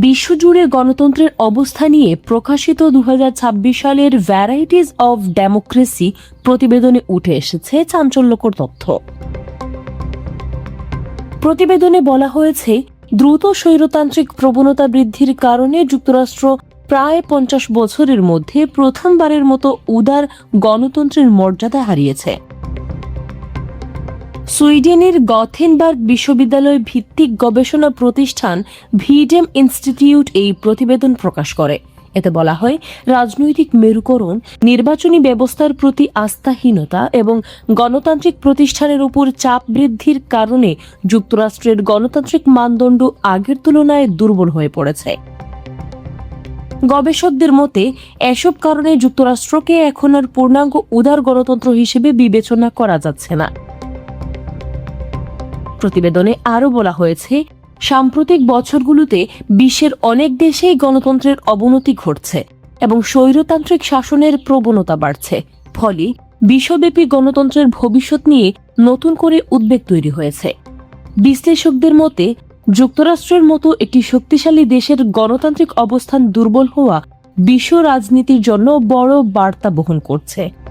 বিশ্বজুড়ে গণতন্ত্রের অবস্থা নিয়ে প্রকাশিত 2026 সালের ভ্যারাইটিজ অব ডেমোক্রেসি প্রতিবেদনে উঠে এসেছে চাঞ্চল্যকর তথ্য। প্রতিবেদনে বলা হয়েছে, দ্রুত স্বৈরতান্ত্রিক প্রবণতা বৃদ্ধির কারণে যুক্তরাষ্ট্র প্রায় 50 বছরের মধ্যে প্রথমবারের মতো উদার গণতন্ত্রের মর্যাদা হারিয়েছে। সুইডেনের গথেনবার্গ বিশ্ববিদ্যালয় ভিত্তিক গবেষণা প্রতিষ্ঠান ভিডেম ইনস্টিটিউট এই প্রতিবেদন প্রকাশ করে। এতে বলা হয়, রাজনৈতিক মেরুকরণ, নির্বাচনী ব্যবস্থার প্রতি আস্থাহীনতা এবং গণতান্ত্রিক প্রতিষ্ঠানের উপর চাপ বৃদ্ধির কারণে যুক্তরাষ্ট্রের গণতান্ত্রিক মানদণ্ড আগের তুলনায় দুর্বল হয়ে পড়েছে। গবেষকদের মতে, এসব কারণে যুক্তরাষ্ট্রকে এখন আর পূর্ণাঙ্গ উদার গণতন্ত্র হিসেবে বিবেচনা করা যাচ্ছে না। প্রতিবেদনে আরও বলা হয়েছে, সাম্প্রতিক বছরগুলোতে বিশ্বের অনেক দেশেই গণতন্ত্রের অবনতি ঘটছে এবং স্বৈরতান্ত্রিক শাসনের প্রবণতা বাড়ছে। ফলে বিশ্বব্যাপী গণতন্ত্রের ভবিষ্যৎ নিয়ে নতুন করে উদ্বেগ তৈরি হয়েছে। বিশ্লেষকদের মতে, যুক্তরাষ্ট্রের মতো একটি শক্তিশালী দেশের গণতান্ত্রিক অবস্থান দুর্বল হওয়া বিশ্ব রাজনীতির জন্য বড় বার্তা বহন করছে।